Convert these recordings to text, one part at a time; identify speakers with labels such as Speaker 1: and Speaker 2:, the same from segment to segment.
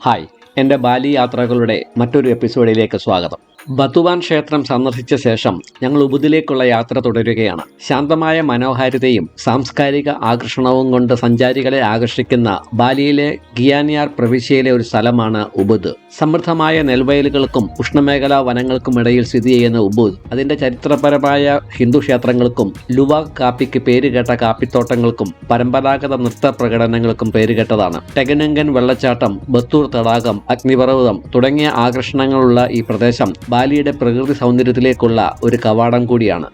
Speaker 1: Hi, എൻ്റെ ബാലി യാത്രകളുടെ മറ്റൊരു എപ്പിസോഡിലേക്ക് സ്വാഗതം. ബത്തുവാൻ ക്ഷേത്രം സന്ദർശിച്ച ശേഷം ഞങ്ങൾ ഉബുദിലേക്കുള്ള യാത്ര തുടരുകയാണ്. ശാന്തമായ മനോഹാരിതയും സാംസ്കാരിക ആകർഷണവും കൊണ്ട് സഞ്ചാരികളെ ആകർഷിക്കുന്ന ബാലിയിലെ ഗിയാനിയാർ പ്രവിശ്യയിലെ ഒരു സ്ഥലമാണ് ഉബുദ്. സമൃദ്ധമായ നെൽവയലുകൾക്കും ഉഷ്ണമേഖലാ വനങ്ങൾക്കും ഇടയിൽ സ്ഥിതി ചെയ്യുന്ന ഉബുദ് അതിൻ്റെ ചരിത്രപരമായ ഹിന്ദു ക്ഷേത്രങ്ങൾക്കും ലുവാക് കാപ്പിക്ക് പേരുകേട്ട കാപ്പിത്തോട്ടങ്ങൾക്കും പരമ്പരാഗത നൃത്ത പ്രകടനങ്ങൾക്കും പേരുകേട്ടതാണ്. ടെഗനുങ്കൻ വെള്ളച്ചാട്ടം, ബത്തൂർ തടാകം, അഗ്നിപർവ്വതം തുടങ്ങിയ ആകർഷണങ്ങളുള്ള ഈ പ്രദേശം ബാലിയുടെ പ്രകൃതി സൗന്ദര്യത്തിലേക്കുള്ള ഒരു കവാടം കൂടിയാണ്.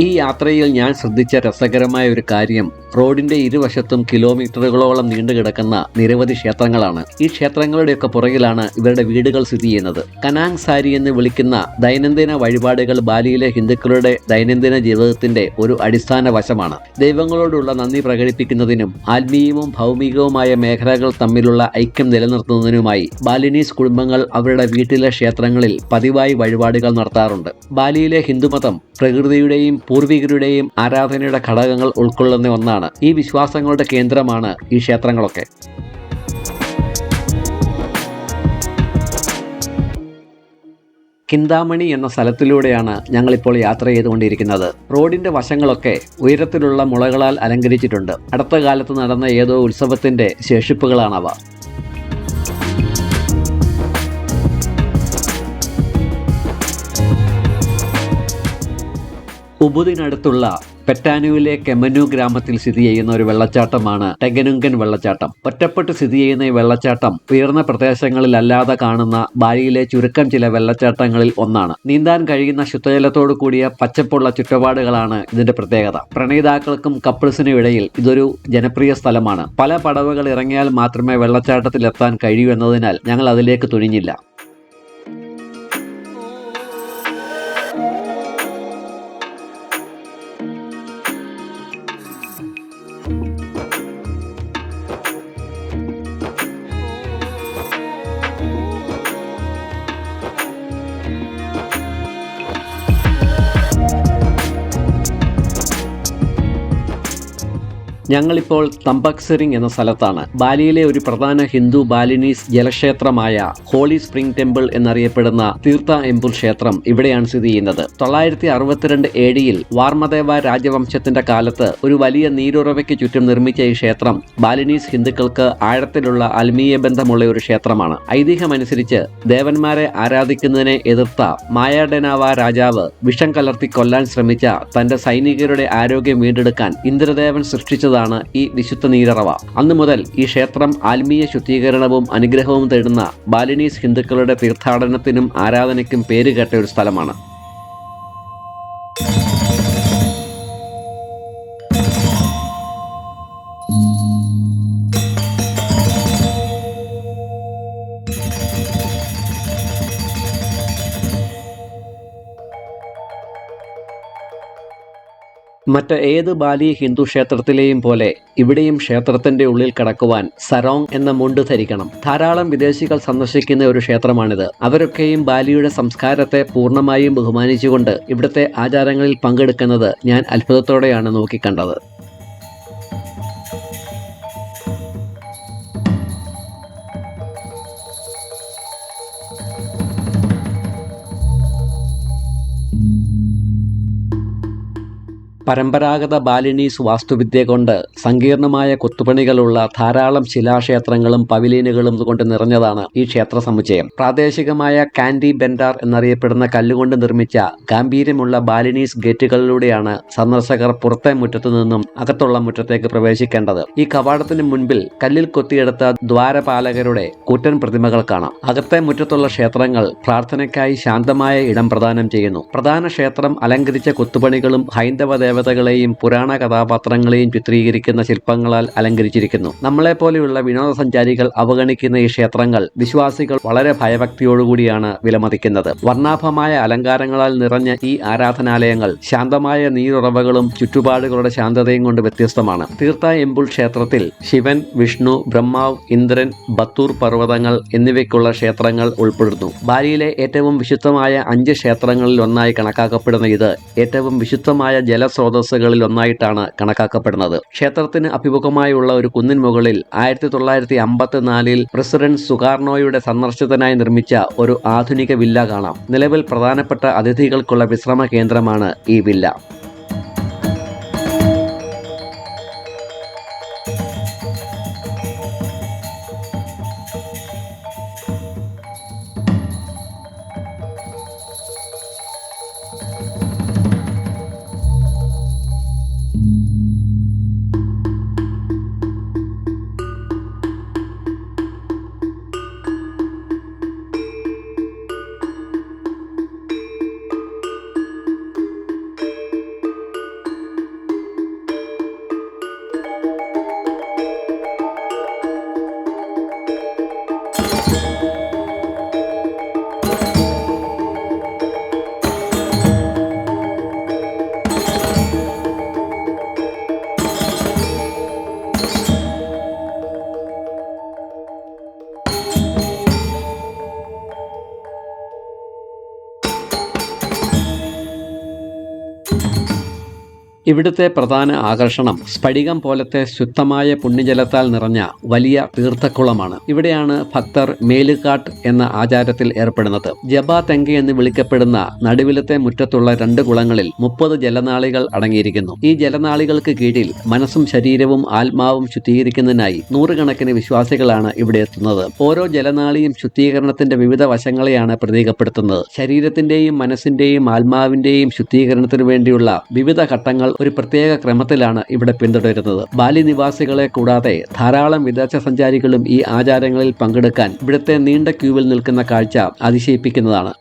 Speaker 1: ഈ യാത്രയിൽ ഞാൻ ശ്രദ്ധിച്ച രസകരമായ ഒരു കാര്യം റോഡിന്റെ ഇരുവശത്തും കിലോമീറ്ററുകളോളം നീണ്ടുകിടക്കുന്ന നിരവധി ക്ഷേത്രങ്ങളാണ്. ഈ ക്ഷേത്രങ്ങളുടെയൊക്കെ പുറകിലാണ് ഇവരുടെ വീടുകൾ സ്ഥിതി ചെയ്യുന്നത്. കനാങ് സാരി എന്ന് വിളിക്കുന്ന ദൈനംദിന വഴിപാടുകൾ ബാലിയിലെ ഹിന്ദുക്കളുടെ ദൈനംദിന ജീവിതത്തിന്റെ ഒരു അടിസ്ഥാന വശമാണ്. ദൈവങ്ങളോടുള്ള നന്ദി പ്രകടിപ്പിക്കുന്നതിനും ആത്മീയവും ഭൗമികവുമായ മേഖലകൾ തമ്മിലുള്ള ഐക്യം നിലനിർത്തുന്നതിനുമായി ബാലിനീസ് കുടുംബങ്ങൾ അവരുടെ വീട്ടിലെ ക്ഷേത്രങ്ങളിൽ പതിവായി വഴിപാടുകൾ നടത്താറുണ്ട്. ബാലിയിലെ ഹിന്ദുമതം പ്രകൃതിയുടെയും പൂർവികരുടെയും ആരാധനയുടെ ഘടകങ്ങൾ ഉൾക്കൊള്ളുന്ന ഒന്നാണ്. ഈ വിശ്വാസങ്ങളുടെ കേന്ദ്രമാണ് ഈ ക്ഷേത്രങ്ങളൊക്കെ. കിന്താമണി എന്ന സ്ഥലത്തിലൂടെയാണ് ഞങ്ങളിപ്പോൾ യാത്ര ചെയ്തുകൊണ്ടിരിക്കുന്നത്. റോഡിന്റെ വശങ്ങളൊക്കെ ഉയരത്തിലുള്ള മുളകളാൽ അലങ്കരിച്ചിട്ടുണ്ട്. അടുത്ത കാലത്ത് നടന്ന ഏതോ ഉത്സവത്തിന്റെ ശേഷിപ്പുകളാണവ. ഉബുദിനടുത്തുള്ള പെറ്റാനുവിലെ കെമനു ഗ്രാമത്തിൽ സ്ഥിതി ചെയ്യുന്ന ഒരു വെള്ളച്ചാട്ടമാണ് ടെഗനുങ്കൻ വെള്ളച്ചാട്ടം. ഒറ്റപ്പെട്ട് സ്ഥിതി ചെയ്യുന്ന ഈ വെള്ളച്ചാട്ടം ഉയർന്ന പ്രദേശങ്ങളിലല്ലാതെ കാണുന്ന ബാലിയിലെ ചുരുക്കം ചില വെള്ളച്ചാട്ടങ്ങളിൽ ഒന്നാണ്. നീന്താൻ കഴിയുന്ന ശുദ്ധജലത്തോടു കൂടിയ പച്ചപ്പുള്ള ചുറ്റുപാടുകളാണ് ഇതിന്റെ പ്രത്യേകത. പ്രണയിതാക്കൾക്കും കപ്പിൾസിനും ഇടയിൽ ഇതൊരു ജനപ്രിയ സ്ഥലമാണ്. പല പടവുകൾ ഇറങ്ങിയാൽ മാത്രമേ വെള്ളച്ചാട്ടത്തിൽ എത്താൻ കഴിയൂ എന്നതിനാൽ ഞങ്ങൾ അതിലേക്ക് തുനിഞ്ഞില്ല. ഞങ്ങളിപ്പോൾ തംബക്സെറിങ് എന്ന സ്ഥലത്താണ്. ബാലിയിലെ ഒരു പ്രധാന ഹിന്ദു ബാലിനീസ് ജലക്ഷേത്രമായ ഹോളി സ്പ്രിംഗ് ടെമ്പിൾ എന്നറിയപ്പെടുന്ന തീർത്ഥ എംപുൽ ക്ഷേത്രം ഇവിടെയാണ് സ്ഥിതി ചെയ്യുന്നത്. 962 AD വാർമദേവ രാജവംശത്തിന്റെ കാലത്ത് ഒരു വലിയ നീരുറവയ്ക്ക് ചുറ്റും നിർമ്മിച്ച ഈ ക്ഷേത്രം ബാലിനീസ് ഹിന്ദുക്കൾക്ക് ആഴത്തിലുള്ള ആത്മീയ ബന്ധമുള്ള ഒരു ക്ഷേത്രമാണ്. ഐതിഹ്യമനുസരിച്ച് ദേവന്മാരെ ആരാധിക്കുന്നതിനെ എതിർത്ത മായാഡനാവ രാജാവ് വിഷം കലർത്തി കൊല്ലാൻ ശ്രമിച്ച തന്റെ സൈനികരുടെ ആരോഗ്യം വീണ്ടെടുക്കാൻ ഇന്ദ്രദേവൻ സൃഷ്ടിച്ചതാണ് ഈ വിശുദ്ധ നീരുറവ. അന്നു മുതൽ ഈ ക്ഷേത്രം ആത്മീയ ശുദ്ധീകരണവും അനുഗ്രഹവും തേടുന്ന ബാലിനീസ് ഹിന്ദുക്കളുടെ തീർത്ഥാടനത്തിനും ആരാധനയ്ക്കും പേരുകേട്ട ഒരു സ്ഥലമാണ്. മറ്റ് ഏത് ബാലി ഹിന്ദു ക്ഷേത്രത്തിലെയും പോലെ ഇവിടെയും ക്ഷേത്രത്തിന്റെ ഉള്ളിൽ കടക്കുവാൻ സരോങ് എന്ന മുണ്ട് ധരിക്കണം. ധാരാളം വിദേശികൾ സന്ദർശിക്കുന്ന ഒരു ക്ഷേത്രമാണിത്. അവരൊക്കെയും ബാലിയുടെ സംസ്കാരത്തെ പൂർണ്ണമായും ബഹുമാനിച്ചുകൊണ്ട് ഇവിടുത്തെ ആചാരങ്ങളിൽ പങ്കെടുക്കുന്നത് ഞാൻ അത്ഭുതത്തോടെയാണ് നോക്കിക്കണ്ടത്. പരമ്പരാഗത ബാലിനീസ് വാസ്തുവിദ്യ കൊണ്ട് സങ്കീർണമായ കൊത്തുപണികളുള്ള ധാരാളം ശിലാക്ഷേത്രങ്ങളും പവിലിയനുകളും കൊണ്ട് നിറഞ്ഞതാണ് ഈ ക്ഷേത്ര സമുച്ചയം. പ്രാദേശികമായ കാൻഡി ബെൻഡാർ എന്നറിയപ്പെടുന്ന കല്ലുകൊണ്ട് നിർമ്മിച്ച ഗാംഭീര്യമുള്ള ബാലിനീസ് ഗേറ്റുകളിലൂടെയാണ് സന്ദർശകർ പുറത്തെ മുറ്റത്തു നിന്നും അകത്തുള്ള മുറ്റത്തേക്ക് പ്രവേശിക്കേണ്ടത്. ഈ കവാടത്തിന് മുൻപിൽ കല്ലിൽ കൊത്തിയെടുത്ത ദ്വാരപാലകരുടെ കൂറ്റൻ പ്രതിമകൾ കാണാം. അകത്തെ മുറ്റത്തുള്ള ക്ഷേത്രങ്ങൾ പ്രാർത്ഥനയ്ക്കായി ശാന്തമായ ഇടം പ്രദാനം ചെയ്യുന്നു. പ്രധാന ക്ഷേത്രം അലങ്കരിച്ച കൊത്തുപണികളും ഹൈന്ദവ ദേവതകളെയും പുരാണ കഥാപാത്രങ്ങളെയും ചിത്രീകരിക്കുന്ന ശില്പങ്ങളാൽ അലങ്കരിച്ചിരിക്കുന്നു. നമ്മളെപ്പോലെയുള്ള വിനോദസഞ്ചാരികൾ അവഗണിക്കുന്ന ഈ ക്ഷേത്രങ്ങൾ വിശ്വാസികൾ വളരെ ഭയഭക്തിയോടുകൂടിയാണ് വിലമതിക്കുന്നത്. വർണ്ണാഭമായ അലങ്കാരങ്ങളാൽ നിറഞ്ഞ ഈ ആരാധനാലയങ്ങൾ ശാന്തമായ നീരുറവകളും ചുറ്റുപാടുകളുടെ ശാന്തതയും കൊണ്ട് വ്യത്യസ്തമാണ്. തീർത്ഥ എംപുൽ ക്ഷേത്രത്തിൽ ശിവൻ, വിഷ്ണു, ബ്രഹ്മാവ്, ഇന്ദ്രൻ, ബത്തൂർ പർവ്വതങ്ങൾ എന്നിവയ്ക്കുള്ള ക്ഷേത്രങ്ങൾ ഉൾപ്പെടുന്നു. ബാലിയിലെ ഏറ്റവും വിശുദ്ധമായ 5 ക്ഷേത്രങ്ങളിൽ ഒന്നായി കണക്കാക്കപ്പെടുന്ന ഇത് ഏറ്റവും വിശുദ്ധമായ ജലസ്രോതസ് സ്രോതസ്സുകളിൽ ഒന്നായിട്ടാണ് കണക്കാക്കപ്പെടുന്നത്. ക്ഷേത്രത്തിന് അഭിമുഖമായുള്ള ഒരു കുന്നിൻ മുകളിൽ 1954 പ്രസിഡന്റ് സുകാർണോയുടെ സന്ദർശനത്തിനായി നിർമ്മിച്ച ഒരു ആധുനിക വില്ല കാണാം. നിലവിൽ പ്രധാനപ്പെട്ട അതിഥികൾക്കുള്ള വിശ്രമ കേന്ദ്രമാണ് ഈ വില്ല. ഇവിടുത്തെ പ്രധാന ആകർഷണം സ്ഫടികം പോലത്തെ ശുദ്ധമായ പുണ്യജലത്താൽ നിറഞ്ഞ വലിയ തീർത്ഥക്കുളമാണ്. ഇവിടെയാണ് ഭക്തർ മേലുകാട്ട് എന്ന ആചാരത്തിൽ ഏർപ്പെടുന്നത്. ജബ തെങ്ക എന്ന് വിളിക്കപ്പെടുന്ന നടുവിലത്തെ മുറ്റത്തുള്ള 2 കുളങ്ങളിൽ 30 ജലനാളികൾ അടങ്ങിയിരിക്കുന്നു. ഈ ജലനാളികൾക്ക് കീഴിൽ മനസ്സും ശരീരവും ആത്മാവും ശുദ്ധീകരിക്കുന്നതിനായി നൂറുകണക്കിന് വിശ്വാസികളാണ് ഇവിടെ എത്തുന്നത്. ഓരോ ജലനാളിയും ശുദ്ധീകരണത്തിന്റെ വിവിധ വശങ്ങളെയാണ് പ്രതീകപ്പെടുത്തുന്നത്. ശരീരത്തിന്റെയും മനസ്സിന്റെയും ആത്മാവിന്റെയും ശുദ്ധീകരണത്തിനു വേണ്ടിയുള്ള വിവിധ ഘട്ടങ്ങൾ ഒരു പ്രത്യേക ക്രമത്തിലാണ് ഇവിടെ പിന്തുടരുന്നത്. ബാലി നിവാസികളെ കൂടാതെ ധാരാളം വിദേശ സഞ്ചാരികളും ഈ ആചാരങ്ങളിൽ പങ്കെടുക്കാൻ ഇവിടുത്തെ നീണ്ട ക്യൂവിൽ നിൽക്കുന്ന കാഴ്ച അതിശയിപ്പിക്കുന്നതാണ്.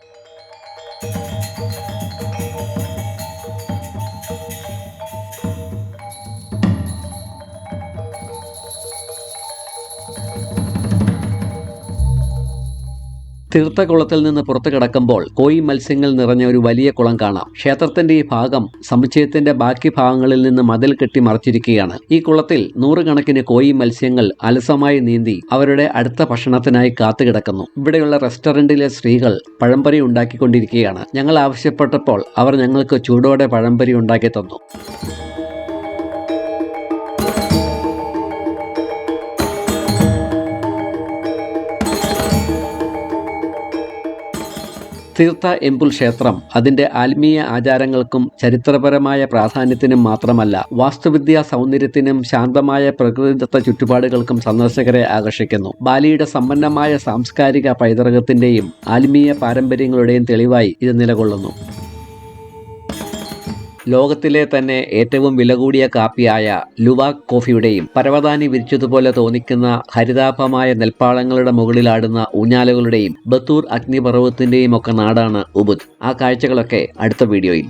Speaker 1: തീർത്ഥകുളത്തിൽ നിന്ന് പുറത്തു കിടക്കുമ്പോൾ കോയി മത്സ്യങ്ങൾ നിറഞ്ഞ ഒരു വലിയ കുളം കാണാം. ക്ഷേത്രത്തിന്റെ ഈ ഭാഗം സമുച്ചയത്തിന്റെ ബാക്കി ഭാഗങ്ങളിൽ നിന്ന് മതിൽ കെട്ടി മറച്ചിരിക്കുകയാണ്. ഈ കുളത്തിൽ നൂറുകണക്കിന് കോയി മത്സ്യങ്ങൾ അലസമായി നീന്തി അവരുടെ അടുത്ത ഭക്ഷണത്തിനായി കാത്തുകിടക്കുന്നു. ഇവിടെയുള്ള റെസ്റ്റോറന്റിലെ സ്ത്രീകൾ പഴംപൊരി ഉണ്ടാക്കിക്കൊണ്ടിരിക്കുകയാണ്. ഞങ്ങൾ ആവശ്യപ്പെട്ടപ്പോൾ അവർ ഞങ്ങൾക്ക് ചൂടോടെ പഴംപൊരി ഉണ്ടാക്കി തന്നു. തീർത്ഥ എമ്പുൽ ക്ഷേത്രം അതിന്റെ ആത്മീയ ആചാരങ്ങൾക്കും ചരിത്രപരമായ പ്രാധാന്യത്തിനും മാത്രമല്ല, വാസ്തുവിദ്യാ സൗന്ദര്യത്തിനും ശാന്തമായ പ്രകൃതിദത്ത ചുറ്റുപാടുകൾക്കും സന്ദർശകരെ ആകർഷിക്കുന്നു. ബാലിയുടെ സമ്പന്നമായ സാംസ്കാരിക പൈതൃകത്തിന്റെയും ആത്മീയ പാരമ്പര്യങ്ങളുടെയും തെളിവായി ഇത് നിലകൊള്ളുന്നു. ലോകത്തിലെ തന്നെ ഏറ്റവും വില കൂടിയ കാപ്പിയായ ലുവാക് കോഫിയുടെയും പരവതാനി വിരിച്ചതുപോലെ തോന്നിക്കുന്ന ഹരിതാഭമായ നെൽപ്പാളങ്ങളുടെ മുകളിലാടുന്ന ഊഞ്ഞാലുകളുടെയും ബത്തൂർ അഗ്നിപർവ്വതത്തിന്റെയും ഒക്കെ നാടാണ് ഉബുദ്. ആ കാഴ്ചകളൊക്കെ അടുത്ത വീഡിയോയിൽ.